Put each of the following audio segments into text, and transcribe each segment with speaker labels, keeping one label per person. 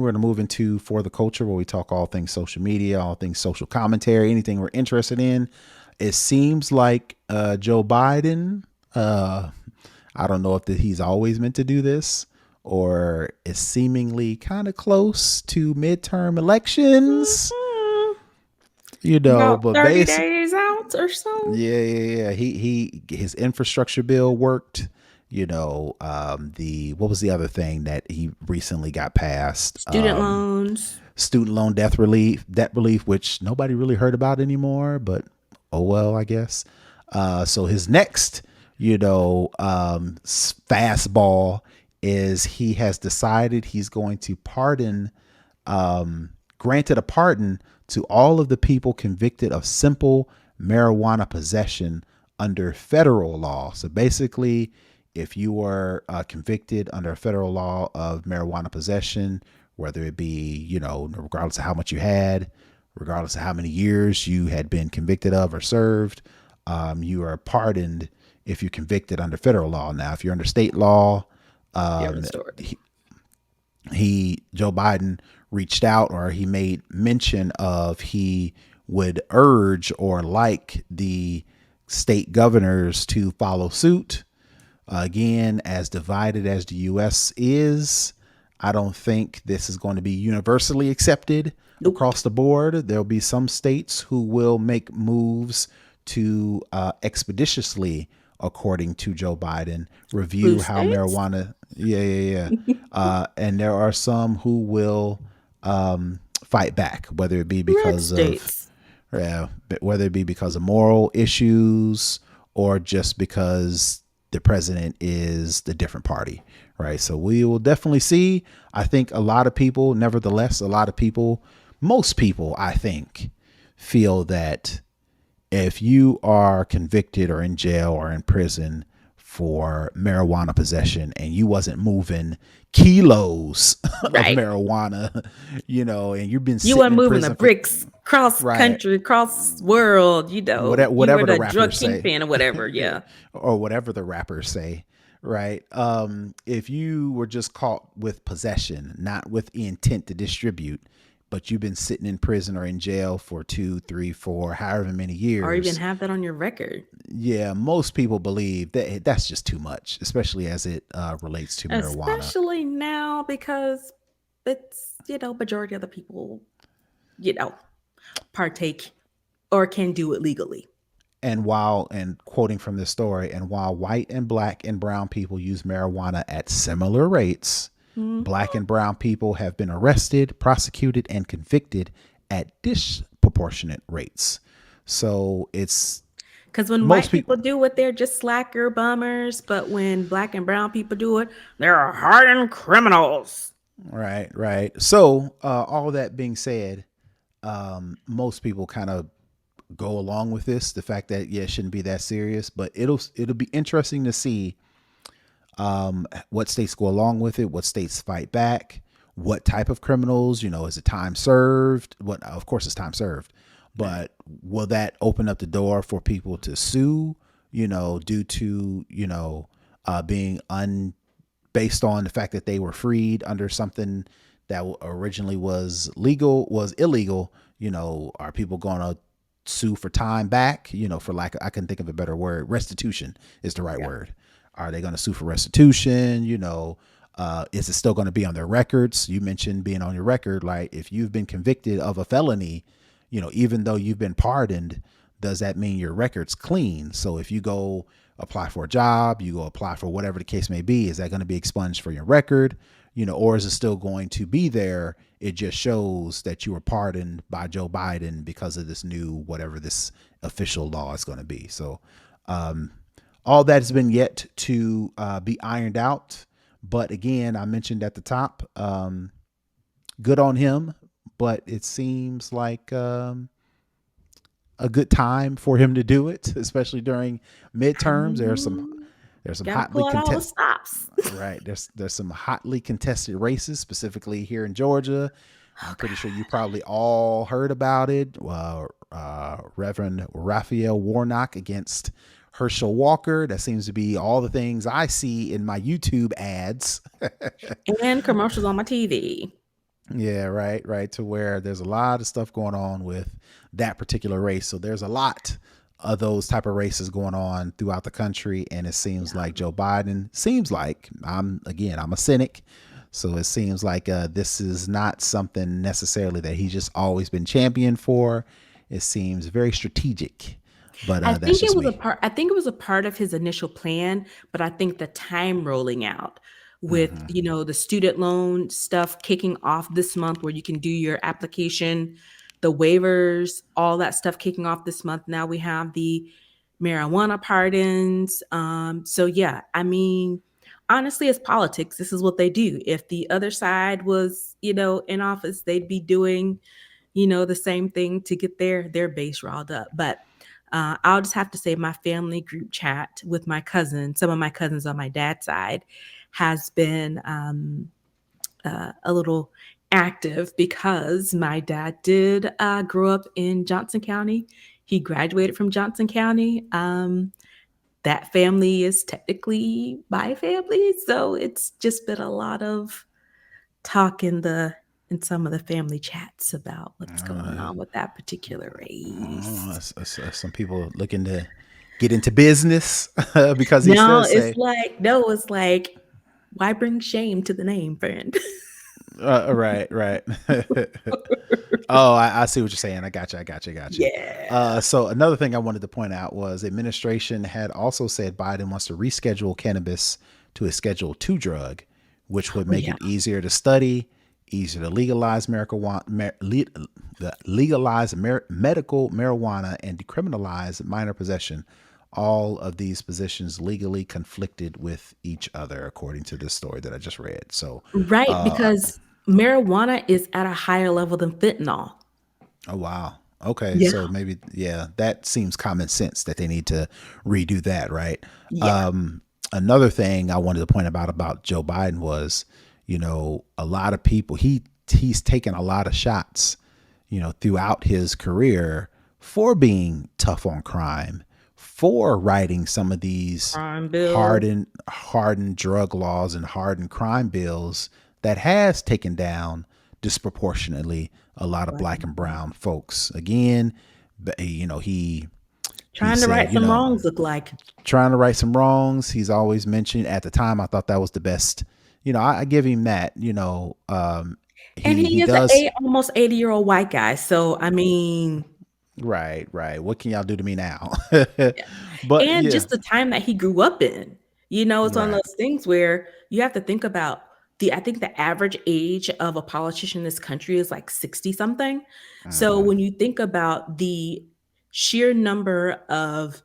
Speaker 1: We're going to move into For the Culture, where we talk all things social media, all things social commentary, anything we're interested in. It seems like Joe Biden, uh, I don't know if he's always meant to do this or is seemingly kind of close to midterm elections,
Speaker 2: Mhm. About
Speaker 1: but
Speaker 2: 30
Speaker 1: base,
Speaker 2: days out or so.
Speaker 1: yeah. His infrastructure bill worked. The what was the other thing that he recently got passed?
Speaker 2: Student loans.
Speaker 1: Student loan debt relief, which nobody really heard about anymore, but oh well, I guess. So his next, fastball is he has decided he's going to granted a pardon to all of the people convicted of simple marijuana possession under federal law. So basically, if you were convicted under a federal law of marijuana possession, whether it be, regardless of how much you had, regardless of how many years you had been convicted of or served, you are pardoned if you're convicted under federal law. Now, if you're under state law,
Speaker 2: Different
Speaker 1: um,
Speaker 2: story.
Speaker 1: Joe Biden reached out, or he made mention of, he would urge or like the state governors to follow suit. Again, as divided as the U.S. is, I don't think this is going to be universally accepted
Speaker 2: Nope.
Speaker 1: across the board. There'll be some states who will make moves to expeditiously, according to Joe Biden,
Speaker 2: Blue
Speaker 1: review how
Speaker 2: states.
Speaker 1: marijuana. Yeah. And there are some who will fight back, whether it be
Speaker 2: Red
Speaker 1: because of
Speaker 2: states.
Speaker 1: whether it be because of moral issues or just because the president is the different party, right? So we will definitely see. I think a lot of people, nevertheless, most people, I think, feel that if you are convicted or in jail or in prison for marijuana possession and you wasn't moving kilos of
Speaker 2: Right.
Speaker 1: marijuana, and you've been
Speaker 2: You
Speaker 1: sitting
Speaker 2: weren't
Speaker 1: in
Speaker 2: moving the
Speaker 1: prison for
Speaker 2: bricks cross
Speaker 1: right,
Speaker 2: country, cross world. You were
Speaker 1: whatever the
Speaker 2: the
Speaker 1: rappers
Speaker 2: drug
Speaker 1: say,
Speaker 2: kingpin or whatever. Yeah.
Speaker 1: or whatever the rappers say, right? If you were just caught with possession, not with the intent to distribute, but you've been sitting in prison or in jail for 2, 3, 4, however many
Speaker 2: Or even
Speaker 1: years,
Speaker 2: have that on your record.
Speaker 1: yeah, most people believe that that's just too much, especially as it relates to marijuana.
Speaker 2: Especially now because it's, majority of the people, you know, partake or can do it legally.
Speaker 1: And quoting from this story, and while white and black and brown people use marijuana at similar rates, black and brown people have been arrested, prosecuted, and convicted at disproportionate rates. So it's
Speaker 2: Because when
Speaker 1: most
Speaker 2: white
Speaker 1: people,
Speaker 2: people do it, they're just slacker bummers. But when black and brown people do it, they're hardened criminals.
Speaker 1: right. So all that being said, most people kind of go along with this. The fact that, yeah, it shouldn't be that serious, but it'll be interesting to see what states go along with it, what states fight back, what type of criminals. Is it time served? What, of course, it's time served,
Speaker 2: Right.
Speaker 1: but will that open up the door for people to sue? Due to being based on the fact that they were freed under something that originally was illegal. Are people going to sue for time back? For lack of, I couldn't think of a better word. Restitution is the right
Speaker 2: Yeah.
Speaker 1: word. Are they going to sue for restitution? Is it still going to be on their records? You mentioned being on your record. Like, if you've been convicted of a felony, even though you've been pardoned, does that mean your record's clean? So if you go apply for a job, you go apply for whatever the case may be, is that going to be expunged for your record? Or is it still going to be there? It just shows that you were pardoned by Joe Biden because of this new, whatever this official law is going to be. So, all that has been yet to be ironed out. But again, I mentioned at the top, good on him, but it seems like a good time for him to do it, especially during midterms.
Speaker 2: Mhm.
Speaker 1: There's some
Speaker 2: Gotta
Speaker 1: hotly
Speaker 2: pull out all the
Speaker 1: contested,
Speaker 2: stops.
Speaker 1: right. There's some hotly contested races, specifically here in Georgia.
Speaker 2: Oh
Speaker 1: I'm pretty sure you
Speaker 2: God.
Speaker 1: probably all heard about it. Reverend Raphael Warnock against Herschel Walker. That seems to be all the things I see in my YouTube ads.
Speaker 2: And commercials on my TV.
Speaker 1: Yeah, right, right. To where there's a lot of stuff going on with that particular race. So there's a lot of those type of races going on throughout the country, and it seems
Speaker 2: Yeah.
Speaker 1: like Joe Biden seems like I'm a cynic, so it seems like this is not something necessarily that he's just always been champion for. It seems very strategic, but that's just me.
Speaker 2: I think it was a part of his initial plan, but I think the time rolling out with,
Speaker 1: Hmm.
Speaker 2: the student loan stuff kicking off this month where you can do your application, the waivers, all that stuff kicking off this month. Now we have the marijuana pardons. So yeah, I mean, honestly, it's politics. This is what they do. If the other side was, in office, they'd be doing the same thing to get their base riled up. But I'll just have to say my family group chat with my cousins, some of my cousins on my dad's side, has been a little active because my dad did grow up in Johnson County. He graduated from Johnson County. That family is technically my family, so it's just been a lot of talk in some of the family chats about what's going
Speaker 1: Uh,
Speaker 2: on with that particular race.
Speaker 1: some people looking to get into business because he
Speaker 2: No,
Speaker 1: does say,
Speaker 2: it's like, why bring shame to the name, friend?
Speaker 1: right, right. Oh, I see what you're saying. I got you. I got you. I got you.
Speaker 2: Yeah.
Speaker 1: So another thing I wanted to point out was administration had also said Biden wants to reschedule cannabis to a Schedule 2 drug, which would
Speaker 2: Oh
Speaker 1: make
Speaker 2: yeah.
Speaker 1: it easier to study, easier to legalize medical marijuana, and decriminalize minor possession. All of these positions legally conflicted with each other, according to this story that I just read. So,
Speaker 2: Right,
Speaker 1: uh,
Speaker 2: because marijuana is at a higher level than fentanyl.
Speaker 1: oh wow. Okay,
Speaker 2: Yeah.
Speaker 1: so maybe yeah, that seems common sense that they need to redo that, right?
Speaker 2: Yeah.
Speaker 1: Um, Another thing I wanted to point about Joe Biden was, a lot of people he's taken a lot of shots, throughout his career for being tough on crime, for writing some of these
Speaker 2: Crime bill.
Speaker 1: hardened drug laws and hardened crime bills that has taken down disproportionately a lot of black and
Speaker 2: Right.
Speaker 1: brown folks. Again, he
Speaker 2: Trying to right
Speaker 1: said,
Speaker 2: some wrongs look like.
Speaker 1: trying to right some wrongs. He's always mentioned at the time. I thought that was the best. I give him that.
Speaker 2: And
Speaker 1: He
Speaker 2: he is
Speaker 1: does.
Speaker 2: almost 80-year-old white guy. So I mean,
Speaker 1: Right, right. What can y'all do to me now?
Speaker 2: yeah.
Speaker 1: But
Speaker 2: And
Speaker 1: yeah,
Speaker 2: just the time that he grew up in. It's one of
Speaker 1: right.
Speaker 2: those things where you have to think about I think the average age of a politician in this country is like 60 something. So
Speaker 1: Hmm.
Speaker 2: when you think about the sheer number of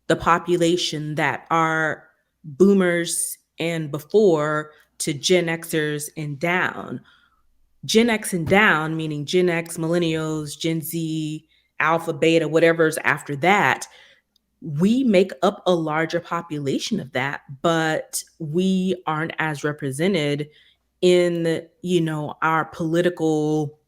Speaker 2: the population that are boomers and before to Gen Xers and down, Gen X and down, meaning Gen X, millennials, Gen Z, alpha, beta, whatever's after that, we make up a larger population of that, but we aren't as represented in, our political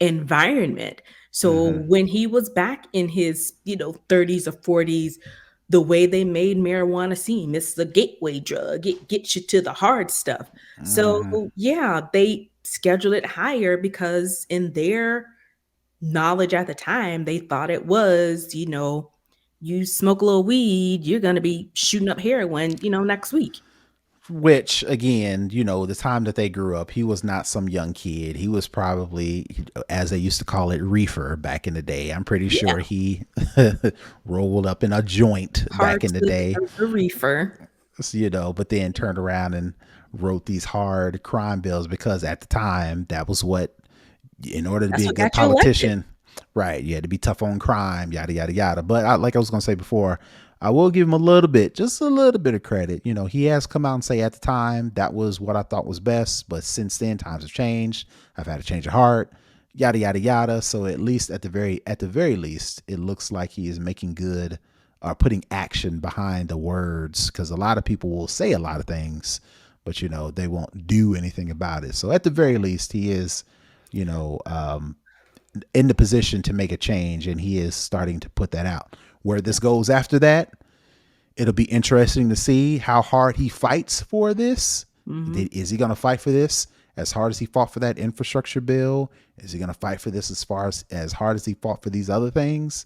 Speaker 2: environment. So
Speaker 1: Hmm.
Speaker 2: when he was back in his, 30s or 40s, the way they made marijuana seem, it's the gateway drug. It gets you to the hard stuff. So
Speaker 1: Hmm.
Speaker 2: yeah, they schedule it higher because in their knowledge at the time, they thought it was, you smoke a little weed, you're gonna be shooting up heroin, next week.
Speaker 1: Which again, the time that they grew up, he was not some young kid. He was probably, as they used to call it, reefer back in the day. I'm pretty
Speaker 2: Yeah,
Speaker 1: sure he rolled up in a joint back
Speaker 2: hard
Speaker 1: in the
Speaker 2: slick
Speaker 1: day.
Speaker 2: a reefer.
Speaker 1: But then turned around and wrote these hard crime bills because at the time that was what, in order to be
Speaker 2: That's
Speaker 1: a
Speaker 2: what
Speaker 1: good
Speaker 2: got you elected.
Speaker 1: politician, right, you had to be tough on crime, yada yada yada. But like I was gonna say before, I will give him a little bit, just a little bit of credit. He has come out and say at the time that was what I thought was best, but since then times have changed. I've had a change of heart, yada yada yada. So at least at the very least, it looks like he is making good, putting action behind the words, because a lot of people will say a lot of things, but they won't do anything about it. So at the very least, he is, you know, um, in the position to make a change, and he is starting to put that out. Where this
Speaker 2: Yes.
Speaker 1: goes after that, it'll be interesting to see how hard he fights for this.
Speaker 2: Hmm.
Speaker 1: Is he going to fight for this as hard as he fought for that infrastructure bill, is he going to fight for this as hard as he fought for these other things?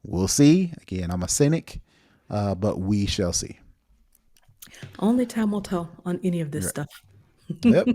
Speaker 1: We'll see. Again, I'm a cynic, but we shall see.
Speaker 2: Only time will tell on any of this
Speaker 1: Right.
Speaker 2: stuff.
Speaker 1: Yep.